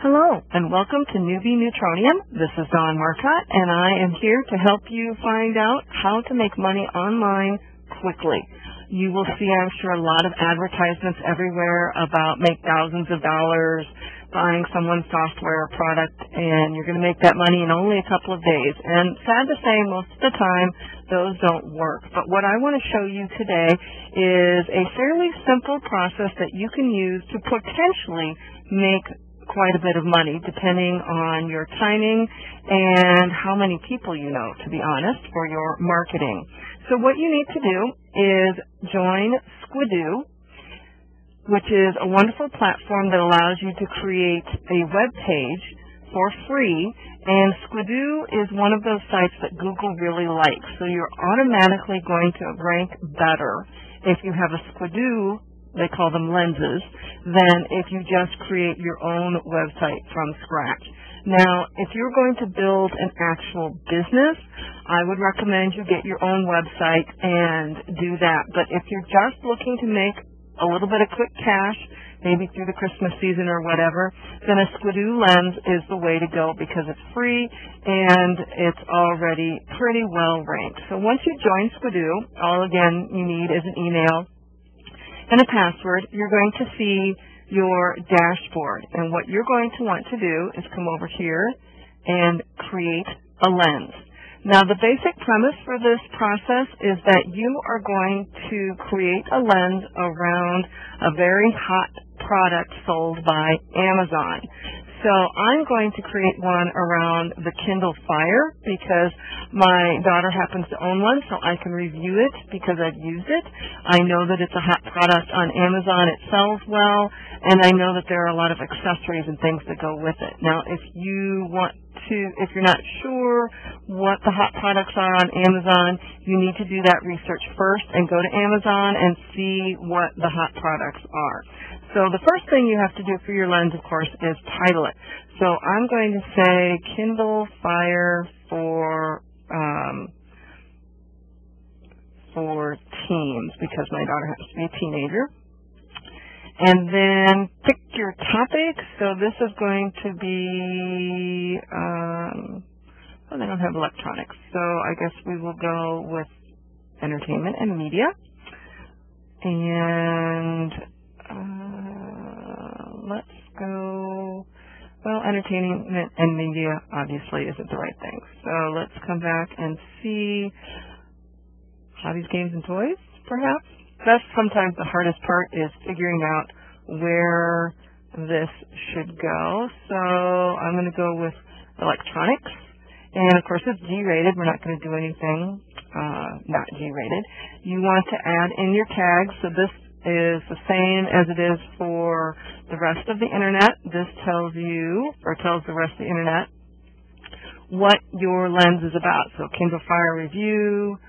Hello, and welcome to Newbie Neutronium. This is Dawn Marcotte, and I am here to help you find out how to make money online quickly. You will see, I'm sure, a lot of advertisements everywhere about make thousands of dollars buying someone's software product, and you're going to make that money in only a couple of days. And sad to say, most of the time, those don't work. But what I want to show you today is a fairly simple process that you can use to potentially make quite a bit of money, depending on your timing and how many people you know, to be honest, for your marketing. So what you need to do is join Squidoo, which is a wonderful platform that allows you to create a web page for free, and Squidoo is one of those sites that Google really likes. So you're automatically going to rank better if you have a Squidoo, they call them lenses, than if you just create your own website from scratch. Now, if you're going to build an actual business, I would recommend you get your own website and do that. But if you're just looking to make a little bit of quick cash, maybe through the Christmas season or whatever, then a Squidoo lens is the way to go because it's free and it's already pretty well ranked. So once you join Squidoo, all again you need is an email and a password. You're going to see your dashboard, and what you're going to want to do is come over here and create a lens. Now, the basic premise for this process is that you are going to create a lens around a very hot product sold by Amazon. So I'm going to create one around the Kindle Fire because my daughter happens to own one, so I can review it because I've used it. I know that it's a hot product on Amazon. It sells well, and I know that there are a lot of accessories and things that go with it. Now, if you're not sure what the hot products are on Amazon, you need to do that research first and go to Amazon and see what the hot products are. So the first thing you have to do for your lens, of course, is title it. So I'm going to say Kindle Fire for teens because my daughter has to be a teenager. And then pick your topic. So this is going to be, well, they don't have electronics. So I guess we will go with entertainment and media. And let's go, well, entertainment and media obviously isn't the right thing. So let's come back and see hobbies, games, and toys, perhaps. That's sometimes the hardest part is figuring out where this should go. So I'm going to go with electronics. And, of course, it's G-rated. We're not going to do anything not G-rated. You want to add in your tags. So this is the same as it is for the rest of the Internet. This tells you, or tells the rest of the Internet, what your lens is about. So Kindle Fire Review,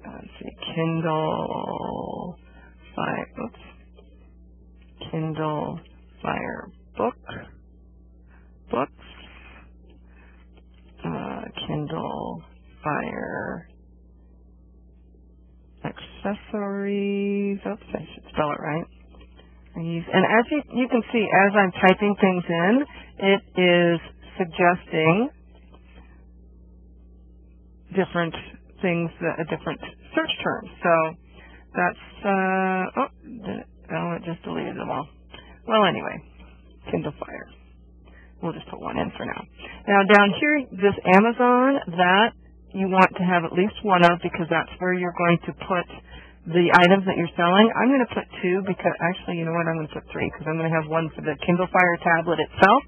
let's see, Kindle Fire books, Kindle Fire accessories. Oops, I should spell it right. And as you can see, as I'm typing things in, it is suggesting different things, different search terms. So that's, it just deleted them all. Well, anyway, Kindle Fire. We'll just put one in for now. Now, down here, this Amazon, that you want to have at least one of because that's where you're going to put the items that you're selling. I'm going to put two because, actually, you know what, I'm going to put three because I'm going to have one for the Kindle Fire tablet itself,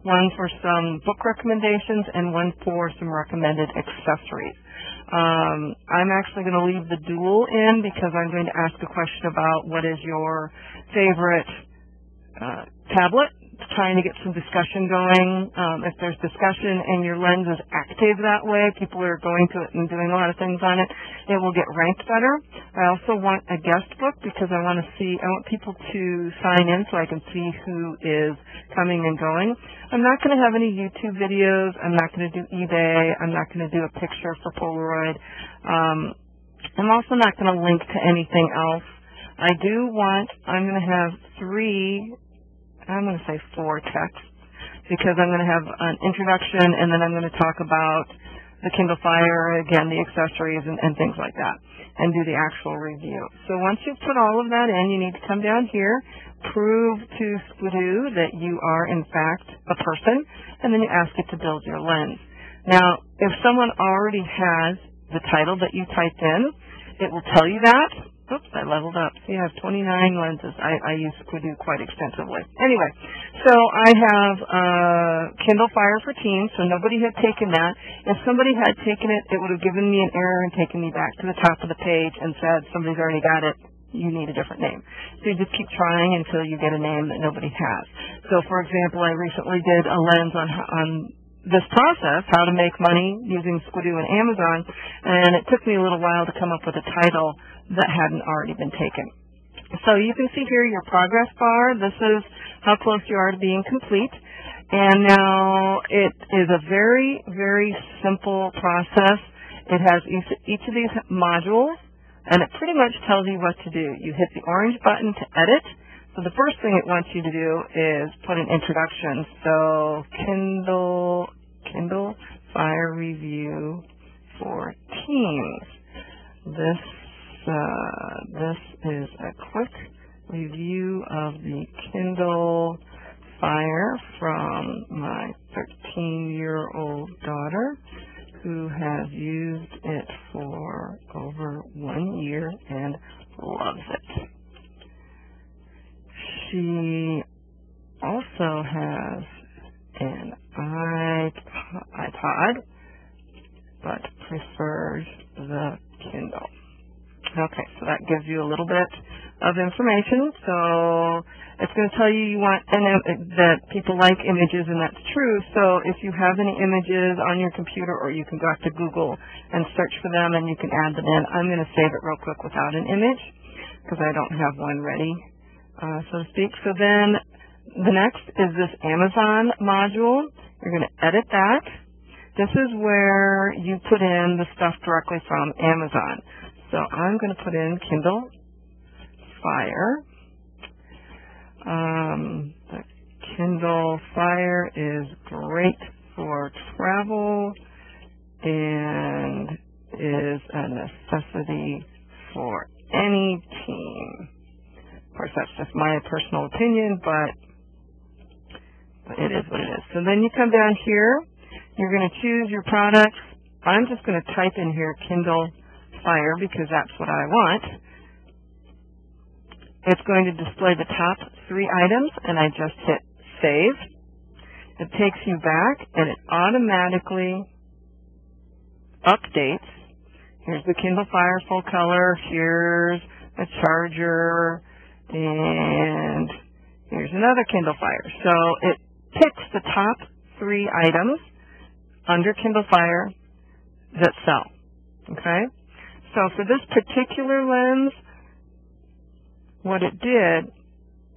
one for some book recommendations, and one for some recommended accessories. I'm actually going to leave the dual in because I'm going to ask a question about what is your favorite tablet, trying to get some discussion going. If there's discussion and your lens is active that way, people are going to it and doing a lot of things on it, it will get ranked better. I also want a guest book because I want people to sign in so I can see who is coming and going. I'm not going to have any YouTube videos. I'm not going to do eBay. I'm not going to do a picture for Polaroid. I'm also not going to link to anything else. I'm going to have 3 I'm going to say 4 texts, because I'm going to have an introduction, and then I'm going to talk about the Kindle Fire, again, the accessories and things like that, and do the actual review. So once you've put all of that in, you need to come down here, prove to Squidoo that you are, in fact, a person, and then you ask it to build your lens. Now, if someone already has the title that you typed in, it will tell you that. Oops, I leveled up. See, I have 29 lenses. I use Squidoo quite extensively. Anyway, so I have Kindle Fire for Teens, so nobody had taken that. If somebody had taken it, it would have given me an error and taken me back to the top of the page and said, somebody's already got it. You need a different name. So you just keep trying until you get a name that nobody has. So, for example, I recently did a lens on this process, how to make money using Squidoo and Amazon, and it took me a little while to come up with a title that hadn't already been taken. So you can see here your progress bar. This is how close you are to being complete. And now it is a very, very simple process. It has each of these modules, and it pretty much tells you what to do. You hit the orange button to edit. So the first thing it wants you to do is put an introduction. So Kindle Fire Review for Teens. This is a quick review of the Kindle Fire from my 13-year-old daughter, who has used it for over 1 year and loves it. She also has an iPod, but prefers the Kindle. Okay, so that gives you a little bit of information. So it's going to tell you want that people like images, and that's true. So if you have any images on your computer, or you can go out to Google and search for them, and you can add them in. I'm going to save it real quick without an image because I don't have one ready, so to speak. So then the next is this Amazon module. You're going to edit that. This is where you put in the stuff directly from Amazon. So I'm going to put in Kindle Fire. The Kindle Fire is great for travel and is a necessity for any teen. Of course, that's just my personal opinion, but it is what it is. So then you come down here. You're going to choose your products. I'm just going to type in here Kindle Fire because that's what I want. It's going to display the top 3 items, and I just hit Save. It takes you back, and it automatically updates. Here's the Kindle Fire full color. Here's a charger, and here's another Kindle Fire. So it picks the top 3 items under Kindle Fire that sell. Okay? So for this particular lens, what it did,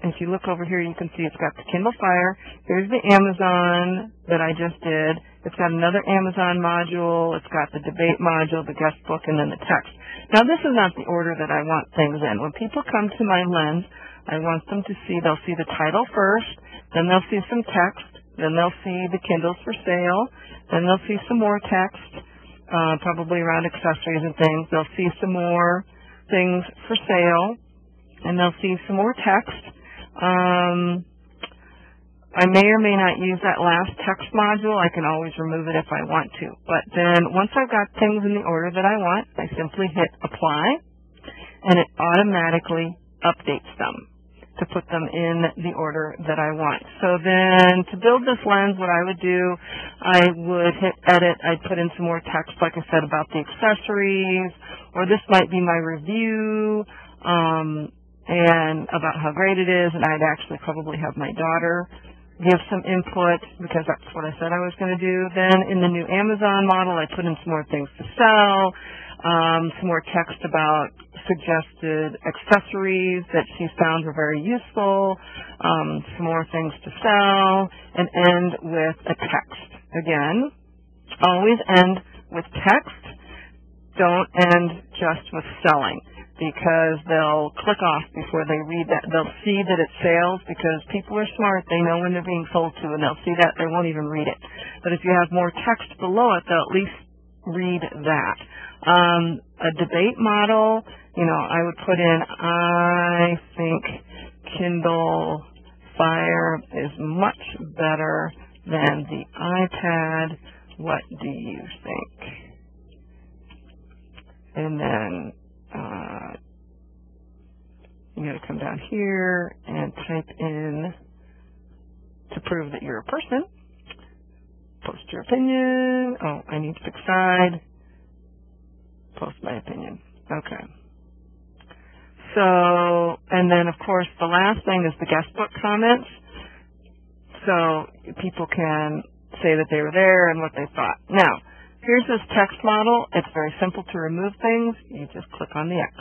if you look over here, you can see it's got the Kindle Fire. Here's the Amazon that I just did. It's got another Amazon module. It's got the debate module, the guest book, and then the text. Now, this is not the order that I want things in. When people come to my lens, I want them to see, they'll see the title first, then they'll see some text, then they'll see the Kindles for sale, then they'll see some more text, probably around accessories and things. They'll see some more things for sale, and they'll see some more text. I may or may not use that last text module. I can always remove it if I want to. But then once I've got things in the order that I want, I simply hit Apply, and it automatically updates them to put them in the order that I want. So then to build this lens, what I would do, I would hit Edit. I'd put in some more text, like I said, about the accessories, or this might be my review, and about how great it is, and I'd actually probably have my daughter give some input because that's what I said I was going to do. Then in the new Amazon model, I put in some more things to sell, some more text about suggested accessories that she found were very useful, some more things to sell, and end with a text. Again, always end with text. Don't end just with selling. because they'll click off before they read that. They'll see that it's sales because people are smart. They know when they're being sold to, and they'll see that. They won't even read it. But if you have more text below it, they'll at least read that. A debate model, I would put in, I think Kindle Fire is much better than the iPad. What do you think? And then you got to come down here and type in to prove that you're a person. Post your opinion. Oh, I need to pick side. Post my opinion. Okay. So, and then of course the last thing is the guestbook comments. So people can say that they were there and what they thought. Now, here's this text model. It's very simple to remove things. You just click on the X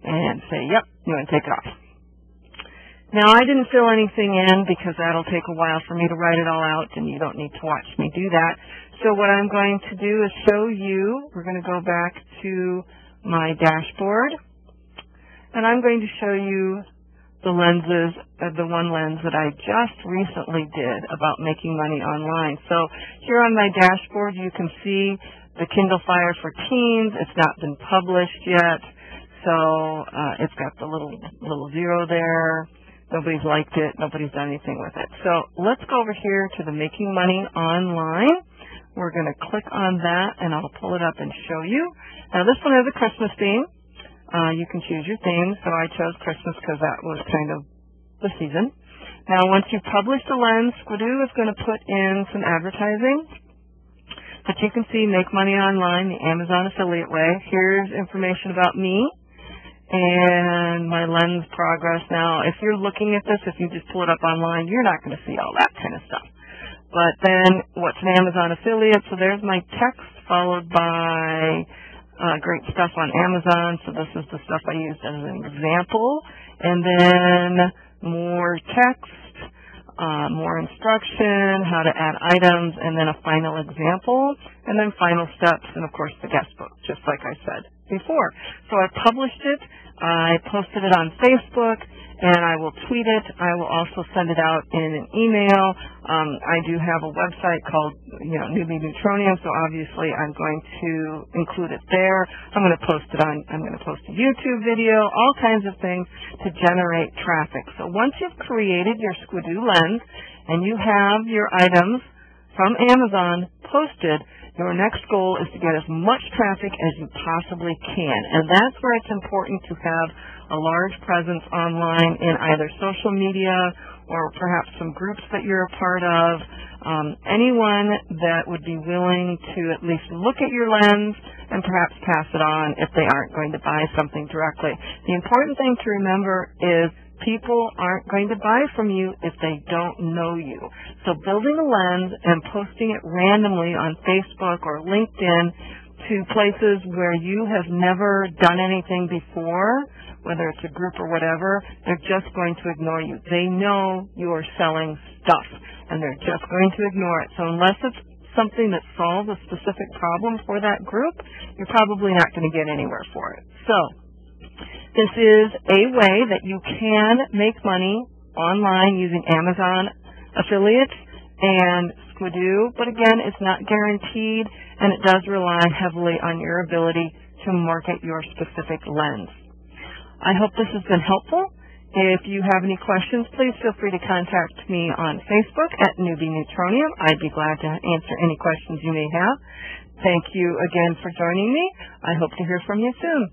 and say, yep, you want to take it off. Now, I didn't fill anything in because that'll take a while for me to write it all out, and you don't need to watch me do that. So what I'm going to do is show you, we're going to go back to my dashboard, and I'm going to show you the lenses, the one lens that I just recently did about making money online. So here on my dashboard, you can see the Kindle Fire for Teens. It's not been published yet, so it's got the little zero there. Nobody's liked it. Nobody's done anything with it. So let's go over here to the Making Money Online. We're going to click on that, and I'll pull it up and show you. Now, this one has a Christmas theme. You can choose your theme, so I chose Christmas because that was kind of the season. Now, once you've published the lens, Squidoo is going to put in some advertising. But you can see Make Money Online, the Amazon affiliate way. Here's information about me and my lens progress. Now, if you're looking at this, if you just pull it up online, you're not going to see all that kind of stuff. But then, what's an Amazon affiliate? So there's my text followed by great stuff on Amazon. So this is the stuff I used as an example. And then more text, more instruction, how to add items, and then a final example, and then final steps, and of course the guest book, just like I said before. So I published it, I posted it on Facebook, and I will tweet it. I will also send it out in an email. I do have a website called, Newbie Neutronium, so obviously I'm going to include it there. I'm going to post a YouTube video, all kinds of things to generate traffic. So once you've created your Squidoo lens and you have your items from Amazon posted, your next goal is to get as much traffic as you possibly can. And that's where it's important to have a large presence online in either social media or perhaps some groups that you're a part of. Anyone that would be willing to at least look at your lens and perhaps pass it on if they aren't going to buy something directly. The important thing to remember is people aren't going to buy from you if they don't know you. So building a lens and posting it randomly on Facebook or LinkedIn to places where you have never done anything before, whether it's a group or whatever, they're just going to ignore you. They know you are selling stuff, and they're just going to ignore it. So unless it's something that solves a specific problem for that group, you're probably not going to get anywhere for it. So this is a way that you can make money online using Amazon affiliates and Squidoo, but again, it's not guaranteed, and it does rely heavily on your ability to market your specific lens. I hope this has been helpful. If you have any questions, please feel free to contact me on Facebook at Newbie Neutronium. I'd be glad to answer any questions you may have. Thank you again for joining me. I hope to hear from you soon.